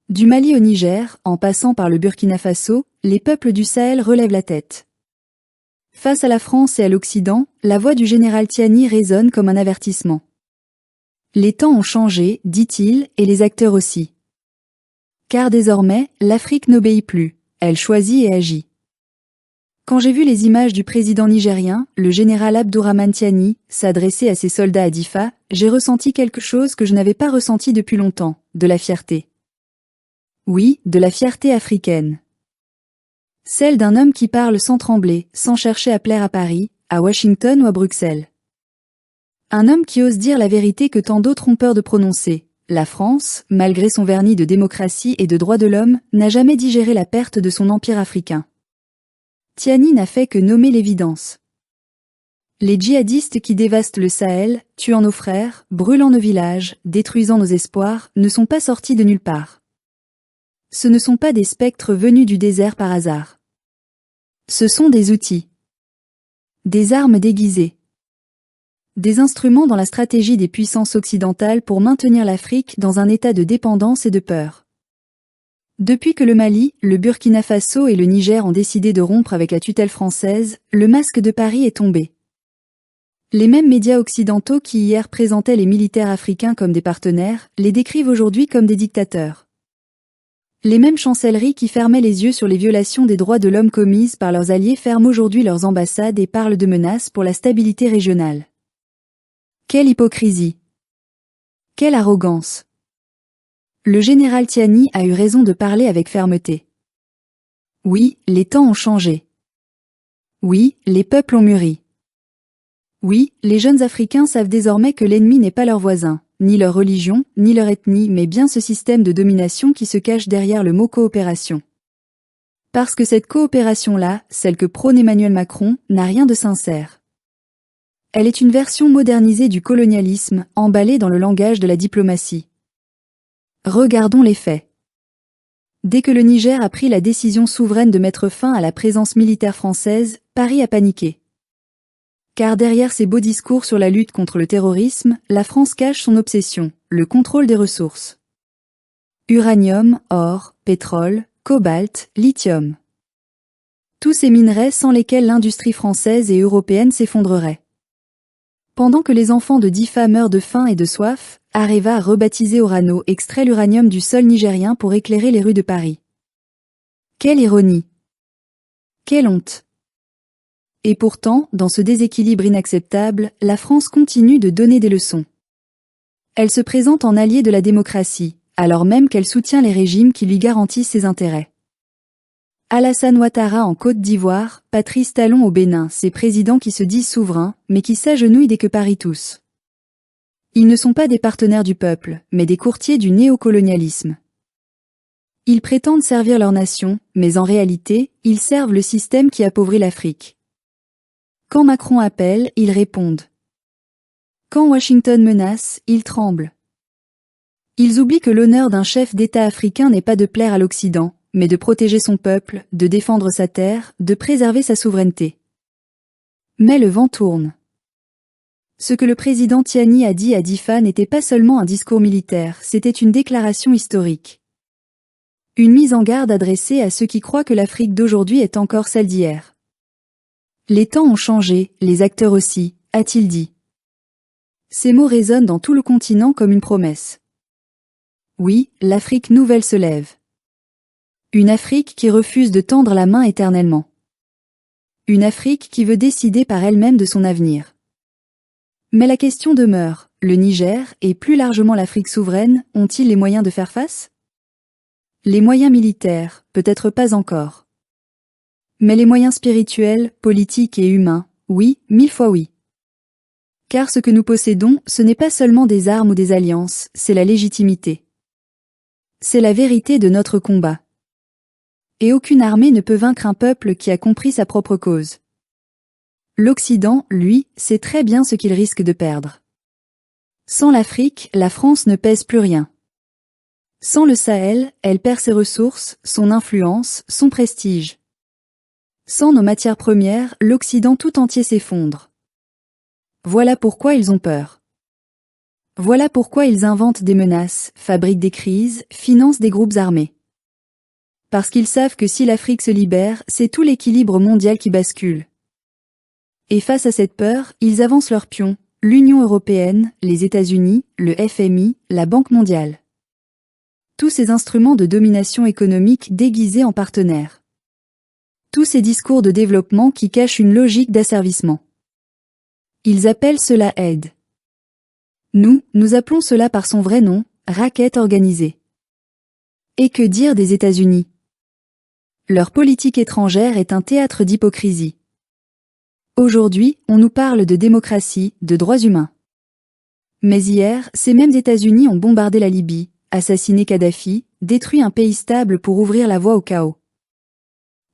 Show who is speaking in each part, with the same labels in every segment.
Speaker 1: Du Mali au Niger, en passant par le Burkina Faso, les peuples du Sahel relèvent la tête. Face à la France et à l'Occident, la voix du général Tiani résonne comme un avertissement. Les temps ont changé, dit-il, et les acteurs aussi. Car désormais, l'Afrique n'obéit plus, elle choisit et agit. Quand j'ai vu les images du président nigérien, le général Abdourahmane Tiani, s'adresser à ses soldats à Difa, j'ai ressenti quelque chose que je n'avais pas ressenti depuis longtemps, de la fierté. Oui, de la fierté africaine. Celle d'un homme qui parle sans trembler, sans chercher à plaire à Paris, à Washington ou à Bruxelles. Un homme qui ose dire la vérité que tant d'autres ont peur de prononcer. La France, malgré son vernis de démocratie et de droits de l'homme, n'a jamais digéré la perte de son empire africain. Tiani n'a fait que nommer l'évidence. Les djihadistes qui dévastent le Sahel, tuant nos frères, brûlant nos villages, détruisant nos espoirs, ne sont pas sortis de nulle part. Ce ne sont pas des spectres venus du désert par hasard. Ce sont des outils. Des armes déguisées. Des instruments dans la stratégie des puissances occidentales pour maintenir l'Afrique dans un état de dépendance et de peur. Depuis que le Mali, le Burkina Faso et le Niger ont décidé de rompre avec la tutelle française, le masque de Paris est tombé. Les mêmes médias occidentaux qui hier présentaient les militaires africains comme des partenaires, les décrivent aujourd'hui comme des dictateurs. Les mêmes chancelleries qui fermaient les yeux sur les violations des droits de l'homme commises par leurs alliés ferment aujourd'hui leurs ambassades et parlent de menaces pour la stabilité régionale. Quelle hypocrisie! Quelle arrogance! Le général Tiani a eu raison de parler avec fermeté. Oui, les temps ont changé. Oui, les peuples ont mûri. Oui, les jeunes Africains savent désormais que l'ennemi n'est pas leur voisin, ni leur religion, ni leur ethnie, mais bien ce système de domination qui se cache derrière le mot coopération. Parce que cette coopération-là, celle que prône Emmanuel Macron, n'a rien de sincère. Elle est une version modernisée du colonialisme, emballée dans le langage de la diplomatie. Regardons les faits. Dès que le Niger a pris la décision souveraine de mettre fin à la présence militaire française, Paris a paniqué. Car derrière ces beaux discours sur la lutte contre le terrorisme, la France cache son obsession, le contrôle des ressources. Uranium, or, pétrole, cobalt, lithium. Tous ces minerais sans lesquels l'industrie française et européenne s'effondrerait. Pendant que les enfants de Difa meurent de faim et de soif, Areva, rebaptisé Orano, extrait l'uranium du sol nigérien pour éclairer les rues de Paris. Quelle ironie! Quelle honte! Et pourtant, dans ce déséquilibre inacceptable, la France continue de donner des leçons. Elle se présente en alliée de la démocratie, alors même qu'elle soutient les régimes qui lui garantissent ses intérêts. Alassane Ouattara en Côte d'Ivoire, Patrice Talon au Bénin, ces présidents qui se disent souverains, mais qui s'agenouillent dès que Paris tousse. Ils ne sont pas des partenaires du peuple, mais des courtiers du néocolonialisme. Ils prétendent servir leur nation, mais en réalité, ils servent le système qui appauvrit l'Afrique. Quand Macron appelle, ils répondent. Quand Washington menace, ils tremblent. Ils oublient que l'honneur d'un chef d'État africain n'est pas de plaire à l'Occident, mais de protéger son peuple, de défendre sa terre, de préserver sa souveraineté. Mais le vent tourne. Ce que le président Tiani a dit à Difa n'était pas seulement un discours militaire, c'était une déclaration historique. Une mise en garde adressée à ceux qui croient que l'Afrique d'aujourd'hui est encore celle d'hier. Les temps ont changé, les acteurs aussi, a-t-il dit. Ces mots résonnent dans tout le continent comme une promesse. Oui, l'Afrique nouvelle se lève. Une Afrique qui refuse de tendre la main éternellement. Une Afrique qui veut décider par elle-même de son avenir. Mais la question demeure, le Niger, et plus largement l'Afrique souveraine, ont-ils les moyens de faire face? Les moyens militaires, peut-être pas encore. Mais les moyens spirituels, politiques et humains, oui, 1000 fois oui. Car ce que nous possédons, ce n'est pas seulement des armes ou des alliances, c'est la légitimité. C'est la vérité de notre combat. Et aucune armée ne peut vaincre un peuple qui a compris sa propre cause. L'Occident, lui, sait très bien ce qu'il risque de perdre. Sans l'Afrique, la France ne pèse plus rien. Sans le Sahel, elle perd ses ressources, son influence, son prestige. Sans nos matières premières, l'Occident tout entier s'effondre. Voilà pourquoi ils ont peur. Voilà pourquoi ils inventent des menaces, fabriquent des crises, financent des groupes armés. Parce qu'ils savent que si l'Afrique se libère, c'est tout l'équilibre mondial qui bascule. Et face à cette peur, ils avancent leurs pions, l'Union européenne, les États-Unis, le FMI, la Banque mondiale. Tous ces instruments de domination économique déguisés en partenaires. Tous ces discours de développement qui cachent une logique d'asservissement. Ils appellent cela aide. Nous appelons cela par son vrai nom, racket organisée. Et que dire des États-Unis? Leur politique étrangère est un théâtre d'hypocrisie. Aujourd'hui, on nous parle de démocratie, de droits humains. Mais hier, ces mêmes États-Unis ont bombardé la Libye, assassiné Kadhafi, détruit un pays stable pour ouvrir la voie au chaos.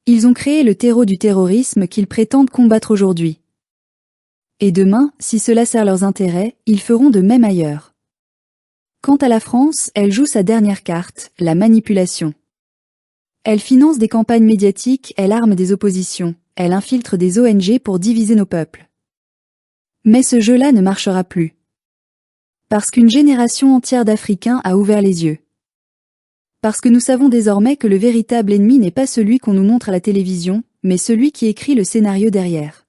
Speaker 1: Ils ont créé le terreau du terrorisme qu'ils prétendent combattre aujourd'hui. Et demain, si cela sert leurs intérêts, ils feront de même ailleurs. Quant à la France, elle joue sa dernière carte, la manipulation. Elle finance des campagnes médiatiques, elle arme des oppositions, elle infiltre des ONG pour diviser nos peuples. Mais ce jeu-là ne marchera plus. Parce qu'une génération entière d'Africains a ouvert les yeux. Parce que nous savons désormais que le véritable ennemi n'est pas celui qu'on nous montre à la télévision, mais celui qui écrit le scénario derrière.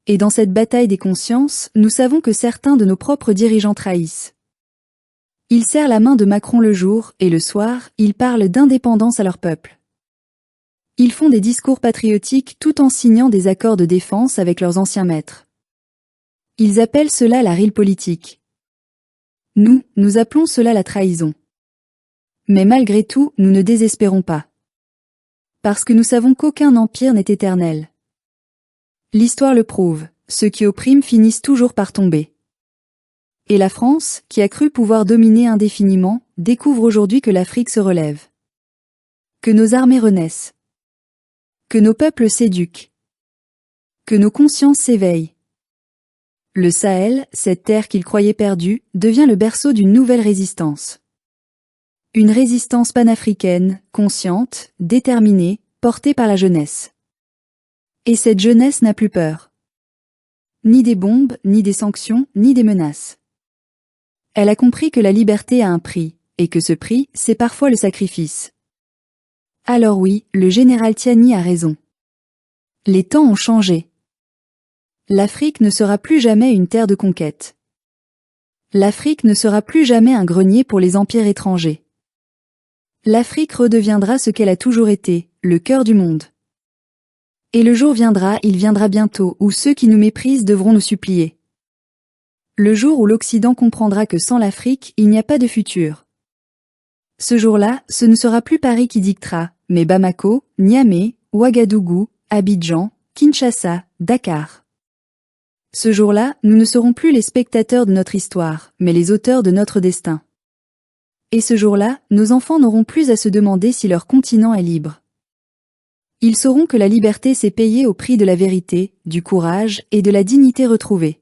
Speaker 1: Et dans cette bataille des consciences, nous savons que certains de nos propres dirigeants trahissent. Ils serrent la main de Macron le jour, et le soir, ils parlent d'indépendance à leur peuple. Ils font des discours patriotiques tout en signant des accords de défense avec leurs anciens maîtres. Ils appellent cela la realpolitik. Nous appelons cela la trahison. Mais malgré tout, nous ne désespérons pas. Parce que nous savons qu'aucun empire n'est éternel. L'histoire le prouve, ceux qui oppriment finissent toujours par tomber. Et la France, qui a cru pouvoir dominer indéfiniment, découvre aujourd'hui que l'Afrique se relève. Que nos armées renaissent. Que nos peuples s'éduquent. Que nos consciences s'éveillent. Le Sahel, cette terre qu'ils croyaient perdue, devient le berceau d'une nouvelle résistance. Une résistance panafricaine, consciente, déterminée, portée par la jeunesse. Et cette jeunesse n'a plus peur. Ni des bombes, ni des sanctions, ni des menaces. Elle a compris que la liberté a un prix, et que ce prix, c'est parfois le sacrifice. Alors oui, le général Tiani a raison. Les temps ont changé. L'Afrique ne sera plus jamais une terre de conquête. L'Afrique ne sera plus jamais un grenier pour les empires étrangers. L'Afrique redeviendra ce qu'elle a toujours été, le cœur du monde. Et le jour viendra, il viendra bientôt, où ceux qui nous méprisent devront nous supplier. Le jour où l'Occident comprendra que sans l'Afrique, il n'y a pas de futur. Ce jour-là, ce ne sera plus Paris qui dictera, mais Bamako, Niamey, Ouagadougou, Abidjan, Kinshasa, Dakar. Ce jour-là, nous ne serons plus les spectateurs de notre histoire, mais les auteurs de notre destin. Et ce jour-là, nos enfants n'auront plus à se demander si leur continent est libre. Ils sauront que la liberté s'est payée au prix de la vérité, du courage et de la dignité retrouvée.